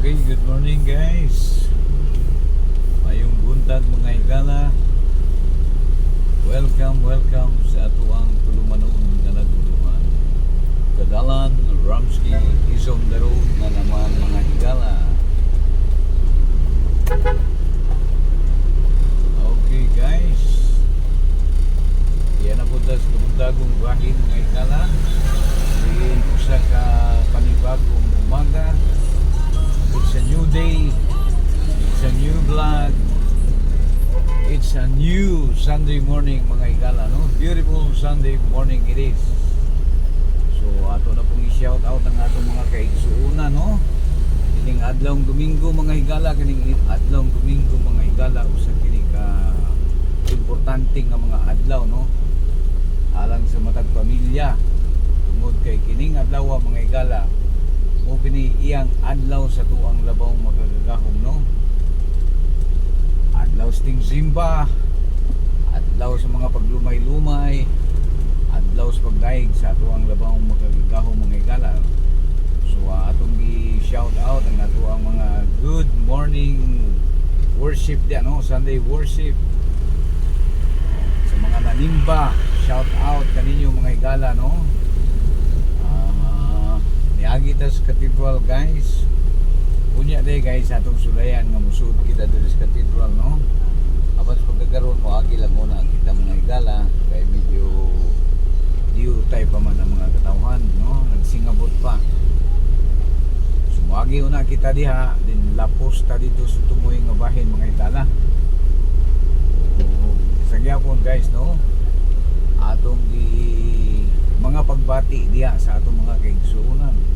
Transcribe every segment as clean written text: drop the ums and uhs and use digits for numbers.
Okay, good morning guys. Mayong buntag mga higala. Welcome sa atuang tulumanon nga naguluhan. Kadalan Ramsky is on the road na naman mga higala. Okay guys. Yan na po tas kabuntagong bahin mga higala. Diin usa ka panibagong umaga. It's a new day. It's a new vlog. It's a new Sunday morning mga higala, no? Beautiful Sunday morning it is. So ato na pong i-shout out ang atong mga kaigsuuna, no? Kining adlawng Domingo mga higala, kining adlawng Domingo mga higala usa kini ka importante nga mga adlaw, no? Alang sa matag pamilya. Tungod kay kining adlaw mga higala, o kini iyang adlaw sa tuang labaw magagahom, no? Adlaw sa ting simba, adlaw sa mga paglumay-lumay, adlaw sa pagdaig sa tuang labaw magagahom mga higala. So atong gi-shout out ang ato ang mga good morning worship diyan, no? Sunday worship. Sa mga nanimba, shout out kaninyo mga higala, no? Agitas Cathedral guys. Unya day guys atong sulayan nga musud kita diri sa Cathedral, no? Apas pagkakaroon mo agi lang muna kita mga higala kay medyo diu tay pa man ang mga katawhan, no? Nagsingabot pa. Sumagi una kita diha din lapos ta dito sa tumoy nga bahin mga higala. Sa gyapon guys, no? Atong di mga pagbati diha sa atong mga kaigsuonan.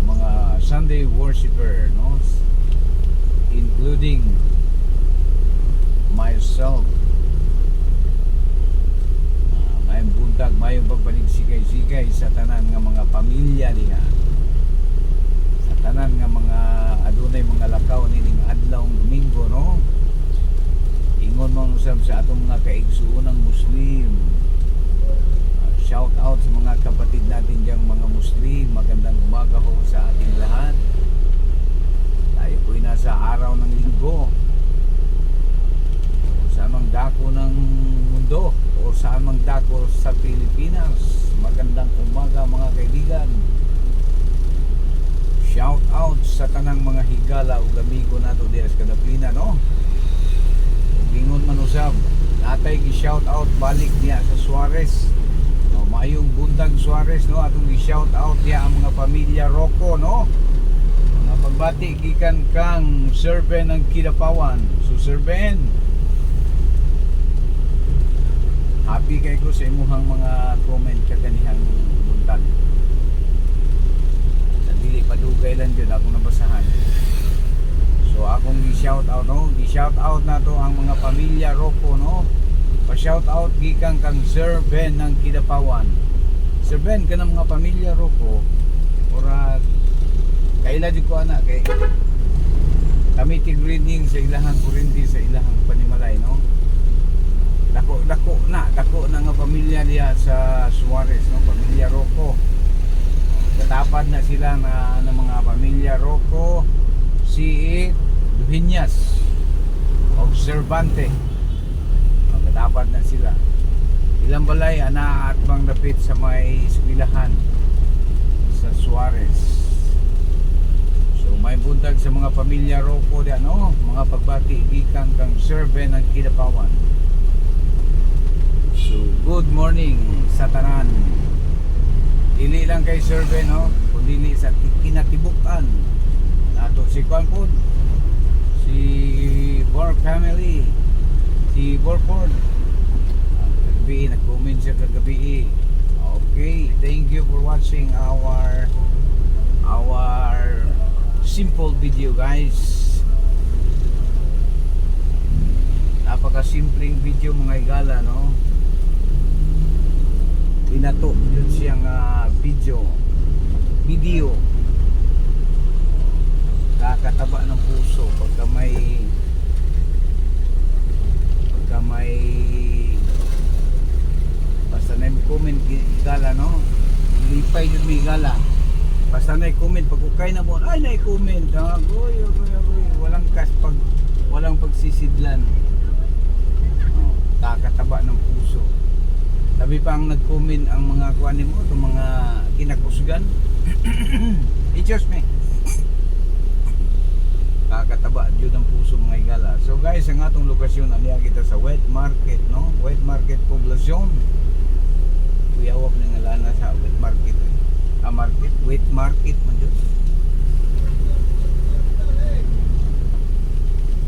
Mga Sunday worshiper, no? Including myself. Mayong buntag, mayong pagpaligsigay-sigay sa tanan nga mga pamilya diha. Sa tanan nga mga adunay mga lakaw nining adlawng Domingo, no? Ingon mo usab sa atong mga kaigsuonang Muslim. Shout out sa mga kapatid natin diyang mga Muslim. Magandang umaga ho sa ating lahat. Tayo po'y nasa araw ng linggo. Saan mang dako ng mundo o saan mang dako sa Pilipinas, magandang umaga mga kaibigan. Shout out sa tanang mga higala o amigo nato diya sa Kadapina, no? Kung ingon man usab, natay gi-shout out balik niya sa Suarez. Mayong buntag Suarez, no? Atong i-shout out diya ang mga pamilya Rocco, no? Mga pagbati gikan kang Sir Ben ng Kidapawan. So Sir Ben, happy kay ko sa imuhang mga comment kaganihang buntag. Sa dili padugay lang yun akong nabasahan. So akong i-shout out, no? I-shout out na to ang mga pamilya Rocco, no? Pa-shout out gikan kang Sir Ben ng Kidapawan. Sir Ben, kanang mga pamilya Rocco, ora kaila di ko anak kay kami tig-reading sa ilahang kurindi sa ilahang panimalay, no? Dako na nga pamilya diya sa Suarez, no? Pamilya Rocco. Katapad na sila na mga pamilya Rocco, si Duhiñas, Observante. Dapat na sila. Ilang balay ana at bang dapit sa may eskwelahan sa Suarez. So may buntag sa mga pamilya Rocco diyan, no? Mga pagbati gikan kang Sir Ben ng Kidapawan. So good morning sa tanan. Dili lang kay Sir Ben, no? Kundi sa kinatibukan nato si Kwanpod, si Borg family, si Borford. Kagabi, nag-comment siya kagabi. Okay, thank you for watching our simple video guys. Napaka-simpleng video mga higala, no? Binato yun siyang video kakataba ng puso pagka may basta na comment higala, no? Lipay yun may higala. Basta basta na-comment pag ukay na mo, ay na-comment, agoy, walang walang pagsisidlan. Oh, kakataba ng puso. Sabi pa ang nag-comment ang mga kuwanin mo, itong mga kinakusgan. It's me. Kakataba jud ang puso mga higala. So guys, ang atong lokasyon aniya kita sa wet market, no? Wet market poblasyon. Kuya wag na nga lana sa wet market. Market, wet market man jud.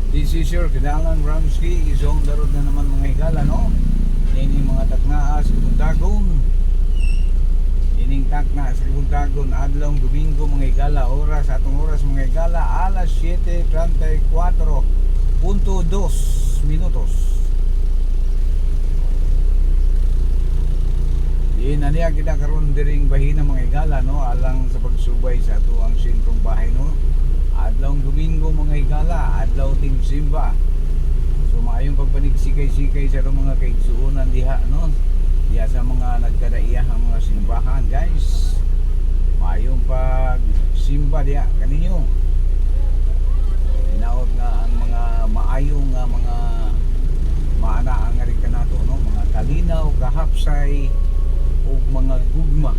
This is your Kinalan Ramsky, isong darod na naman mga higala, no? Ini mga taknaas kung dagon. Ining takna sa Buntagon adlaw Domingo mga higala, atong oras mga higala alas 7:34.2 minutos. Diin aniya kita karon diring bahina mga higala, no, alang sa pagsubay sa ato ang sentrong bahay, no. Adlaw Domingo mga higala, adlaw ting simba. So maayong pagpanig-sikay-sikay sa mga kaigsuonan diha, no. Diya sa mga nagkadaiyahang mga simbahan, guys. Maayong pag simba diya kaninyo. Inaot nga ang mga maayong nga mga maanaang nga rin nato, no, mga kalinaw, kahapsay o mga gugma.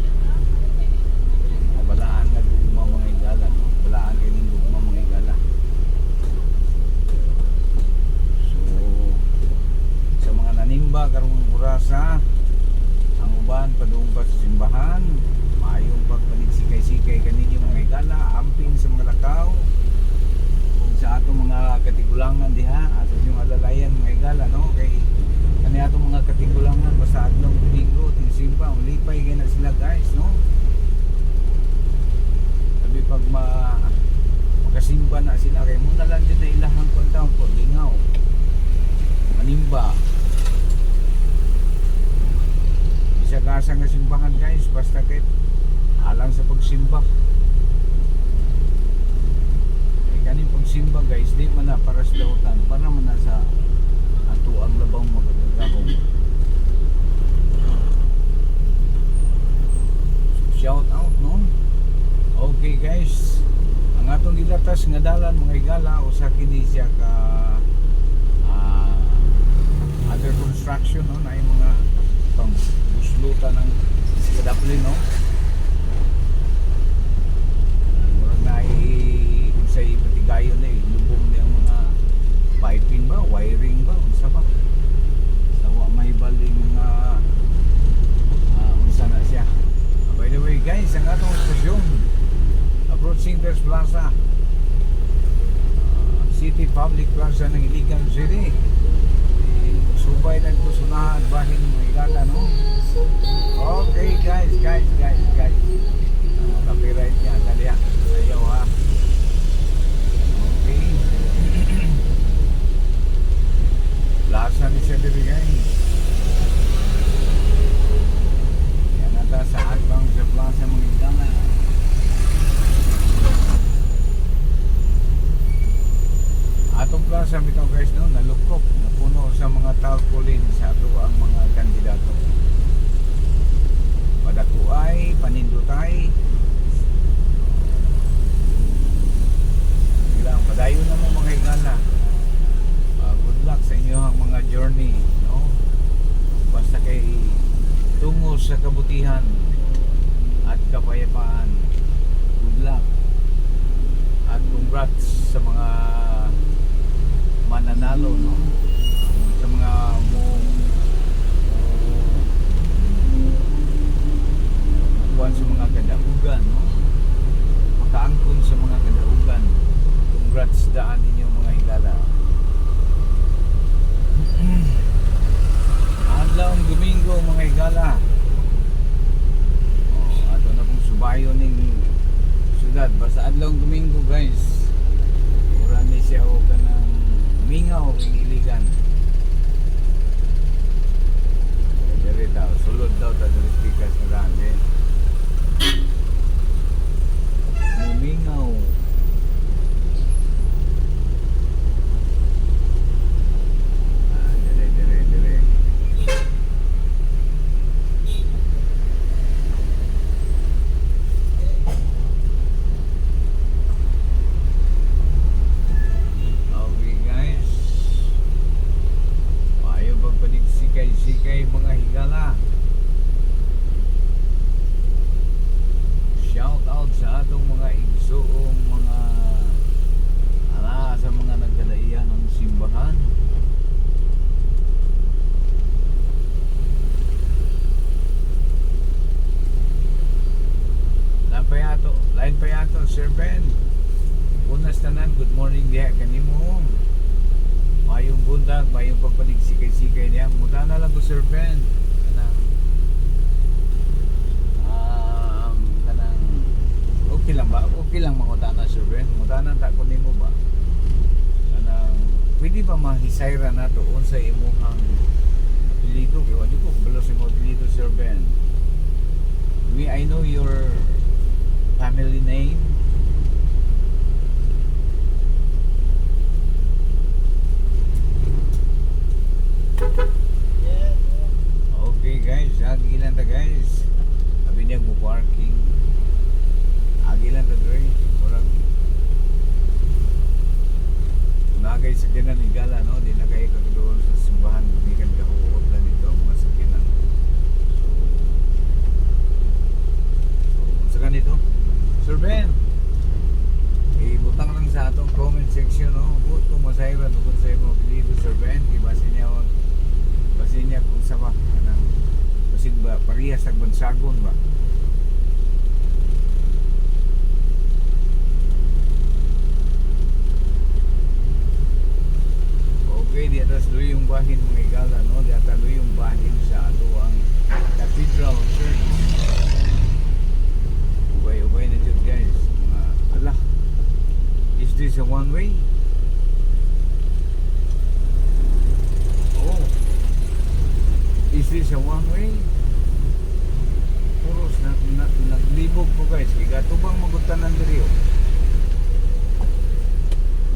Balaan nga gugma mga higala, no. Balaan kining gugma mga higala. So sa mga nanimba karong orasa, ang uban padungpat sa simbahan, maayong pagpanig-sikay-sikay kaninyo mga higala, amping sa mga lakaw kung sa atong mga katigulangan diha, atong yung alalayan mga higala, no, kay kani atong mga katigulangan basta adlaw Domingo ting simba, ulipay kay na sila guys, no. Sabi pag makasimba na sila kay muna lang din na ilahang kontaon po lingaw manimba. Gasa nga simbahan guys, basta kahit alang sa pagsimba. Eh kaning pagsimba guys, di man na para sa dautan, para man na sa ato ang labang magagahong. Shout out, no? Okay guys, ang atong gilatas nga dalan mga higala, usa kini siya ka under construction, no, na yung mga pang buslutan ng kadapli, no. Murag na usay patigayon na lubong niya mga piping ba, wiring ba, unsa ba, sawa may baling mga unsa na siya. By the way guys, ang atong stasyon approaching There's Plaza, City Public Plaza ng Iligan City. Subay lang ko sunahan bahin mga higala, no. Okay guys. Copyright niya kaliya. Ayaw ha. Okay. Plaza ni siya diri guys. Yan ata sa atbang sa plaza mga higala. Atong plaza bitaw guys, no, nalukop, napuno sa mga tarpaulin sa ato ang mga kandidato. Padakuay, panindutay. Ilang padayon na mo mga higala. Good luck sa inyo ang mga journey, no. Basta kay tungo sa kabutihan at kapayapaan. Good luck. At congrats sa mga mananalo, no, sa mga buwan sa mga kadaugan, no, makaangkon sa mga kadaugan. Congrats daan ninyo mga higala. Adlaw Domingo mga higala, ato na pong subayo ning syudad basta adlaw Domingo guys. Urani siya o kanang mingaw ng Iligan. Dari daw sulod daw ta dari pikas na grande. Mingaw. Dire. Sir Ben. Unas tanan, good morning diha kanimo. Mayong buntag, mayong pagpalig sikay-sikay niya. Muta na lang ko Sir Ben. Kanang okay lang ba? Okay lang mangutana Sir Ben. Mangutana ta ko nimo ba? Kanang pwede ba mahisayra nato unsa imong apelyido kay wala ko kabalo sa imong apelyido Sir Ben. I know your family name. Okay guys, agilan ta guys. Abi niya mo parking. Agilan ta dre. Orang nagay sa kinan ni gala no, di na kay kagdoon sa simbahan gumikan gahuot lang dito ang mga sakinan. So sa ganito, Sir Ben, ibutang lang sa atong comment section no, but kung masayra tungkol sa imong apelyido Sir Ben, basin niya kung sa ba kanang basin ba parehas sa bansagon ba. Okay, di atas doy yung bahin mga igala no, di atas doy yung bahin sa ato ang Cathedral Church. Ubay na dyan guys mga ala, is this a one way? Oh, is this a one way? Puros naglibog ko guys, igatubang magutanan diri oh.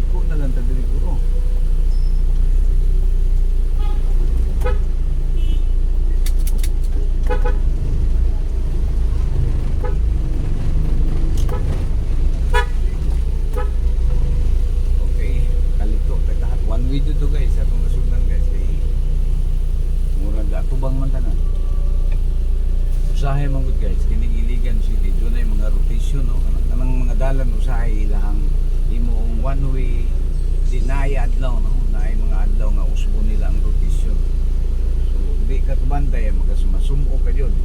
Iko na lang ta diri ko. Okay, kalito tagat one way dito guys, atong nasundan guys kay murag atubang man tanan. Usahay man gud guys kining Iligan City, dunay mga rotation no, kanang mga dalan usahay ilahang imong one way di naay adlaw no, naay mga adlaw nga usbo nila ang rotation. So di ka kabantay magasumasumo ka jud.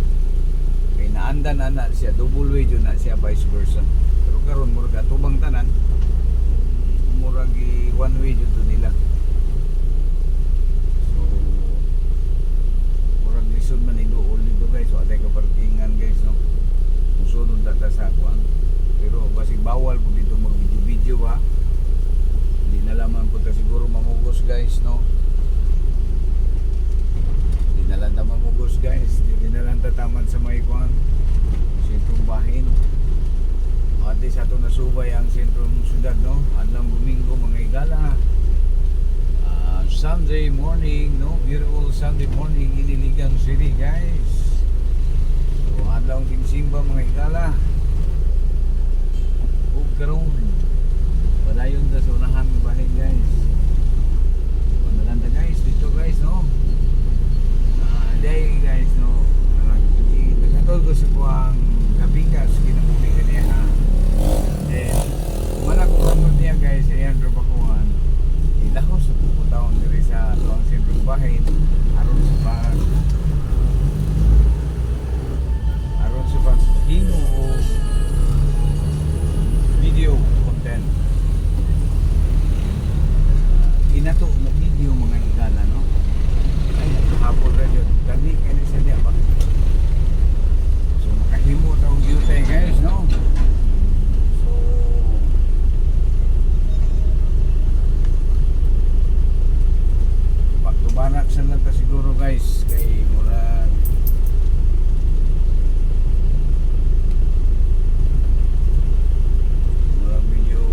Kay naandan ana siya double way jud na siya vice versa. Pero karon murag atubang tanan, murag one way jud to nila. So murag lisod man iduol dito guys, so atay ka parkingan guys no. Musunod ta sa kuan. Pero basig bawal po dito mag video ba. Hindi na lamang po ta siguro mamugos guys no. Hindi na lang ta mamugos guys. Hindi na lang ta taman sa may kuan. Sentrong bahin. At least ato nasubay ang sentrong syudad no. Adlang Domingo mga igala. Sunday morning no, beautiful Sunday morning in Iligan City guys. So adlaw simba mga igala. Ug karon padayon ta sa unahan ng bahin guys. Panalanda guys dito guys no. Day guys no. Nagkatol ko sa kuang kabigas kinamuli kaniya ha. Then wala ko kamot niya guys ayan rabakuan. Ilahos sa puputaon diri sa tuwang sentrong bahin aron sa paghimo o video content. Inato na video mga igala no. Ay hapon ra jud kani kani sa diya ba. So makahimo ta og duty guys no. So pagtubanak sa lang ta siguro guys kay murag medyo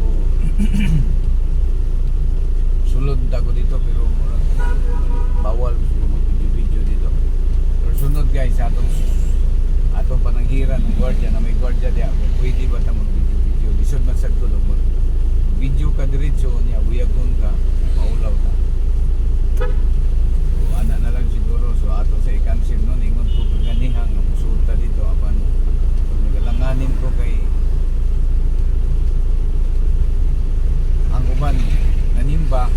sulod ako dito pero murag bawal siguro mag-video dito. Pero sunod guys atong pananghiran ng guardia na may guardia diya kung pwede ba ta mag-video lisod man sad tulog mo video ka diretso niya buyagon ka maulaw ta. So ana na lang siguro so ato sa i-cancel no ingon ko kaganihang nga musulta dito apan nagalanganin ko kay ang uban nanimba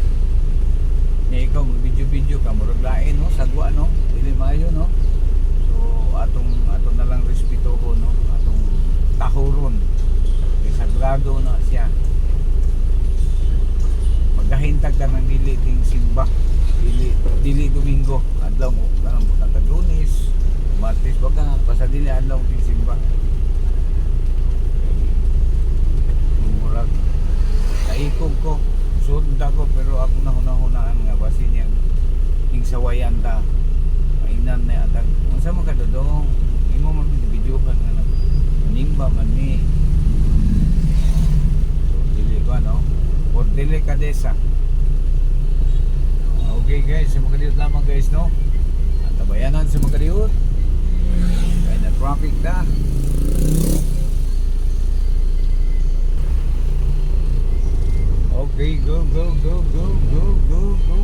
niya ikaw mag-video ka murag lain no sagwa no dili maayo no. So atong na lang respetuho no atong tahuron kay sa vlog na siya. Magkahintag ka ng dili ting simba. Dili Domingo. Adlaw mo kanang butang Lunes, Martes baga basta dili adlaw ting simba. Murag kaikog ko, sunda ko pero ako nahuna-hunaan nga basin yang ingsawayan ta. Mainan na atag. Unsa man kadodong imo man video kan nga nimba man ni. So dili ko ano, por delicadeza. Okay guys, sa Makaliut lamang guys no. At tabayanan sa Makaliut. Kaya na traffic na. Okay, go.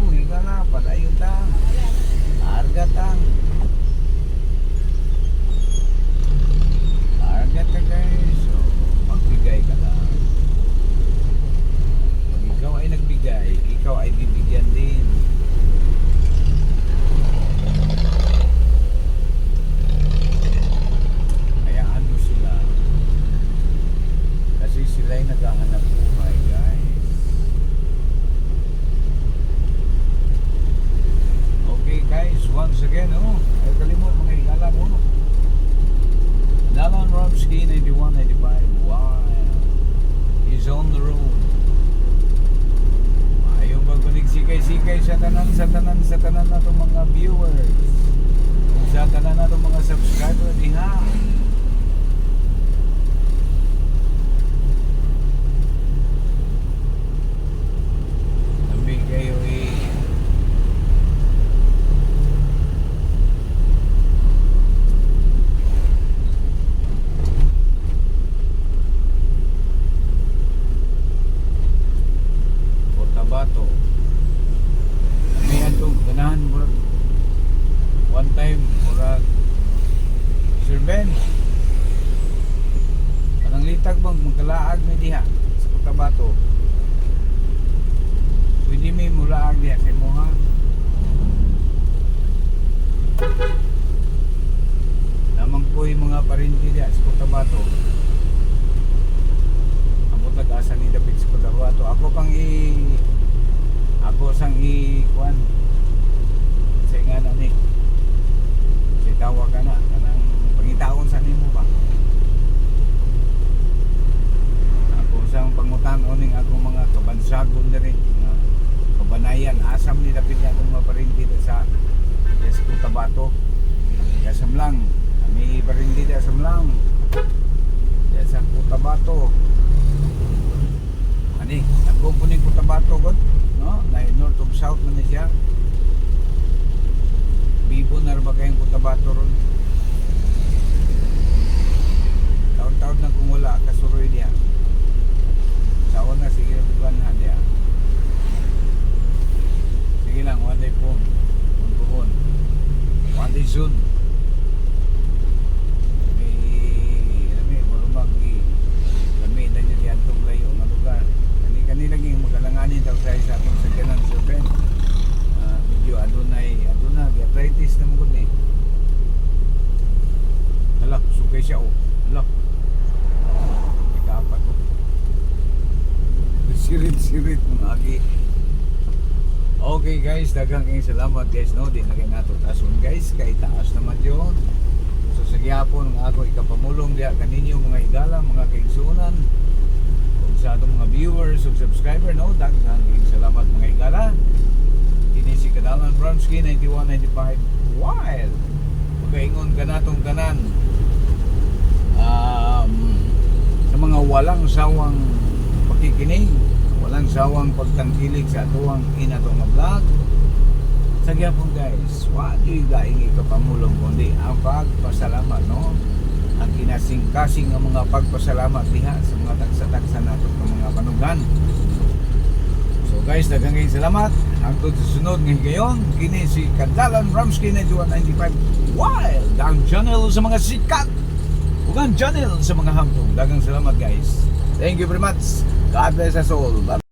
Hinga na, padayon ta. Arga ta. Arga ta guys. So, magbigay ka lang. Pag ikaw ay nagbigay, ikaw ay bibigyan din. Hayaan mo sila. Kasi sila ay naghahanap buhay guys. Okay guys, once again, ay kalimut mga higala mo. Dalan Romsky 9195. Wow. He's on the road. Ayaw magkunig sikay-sikay sa tanan na itong mga viewers. Sa tanan na itong mga subscriber diha. Nabi kayo Cotabato. May atong ganahan murag one time murag Sir Ben. Anong litag bang magkalaag na diha sa Cotabato. Pwede may mulaag diha sa mo ha. Namang po yung mga parinti diha sa Cotabato. Asa ni David sa Cotabato. Ako sang kuan sa nga na ni si tawag ka na kanang pangitaon sa nimo ba ako sang pangutan oning akong mga kabansagon diri nga kabanayan asam ni David nga akong maparinti sa Cotabato kasamlang kami parinti sa Samlang sa Cotabato. Ani, nagkumpuni Cotabato god, no? Na north of south man siya. Bibo na ba kayong Cotabato ron? Taon-taon na kung wala kasuroy diya. Taon na sige bukan na diya. Sige lang, one day po. Puntuhon. One day soon. Kanilaging magalanganin daw sa atong sagyanan Sir Ben. Medyo adunay arthritis na mugod ni. Hala, sukay siya Hala. Ikapat ko. Sirit mga agi. Okay guys, daghang kayong salamat guys no. Di na kayo natutason guys. Kay taas naman yun. So sa gihapon nga ako ikapamulong diya kaninyo mga higala, mga kaigsunan. Sa atong mga viewers ug subscriber no, daghang salamat mga higala. Kini si Kadalan Bromsky 9195 Wild. Pagaingon ka natong tanan sa mga walang sawang pakikinig, walang sawang pagtangkilik sa atuang inatong vlog. Sa gyapon guys, wa di gaing ikapamulong kundi ang pagpasalamat no. Ang kinasing-kasing ng mga pagpasalamat diha sa mga tagsa-tagsa nato ng mga panugan. So guys, daghang salamat. Hangtod sa sunod ng gayon, kini si Kadalan Bromsky 9195 Wild, ang channel sa mga sikat ug ang channel sa mga hamtong. Daghang salamat guys. Thank you very much. God bless us all. Bye.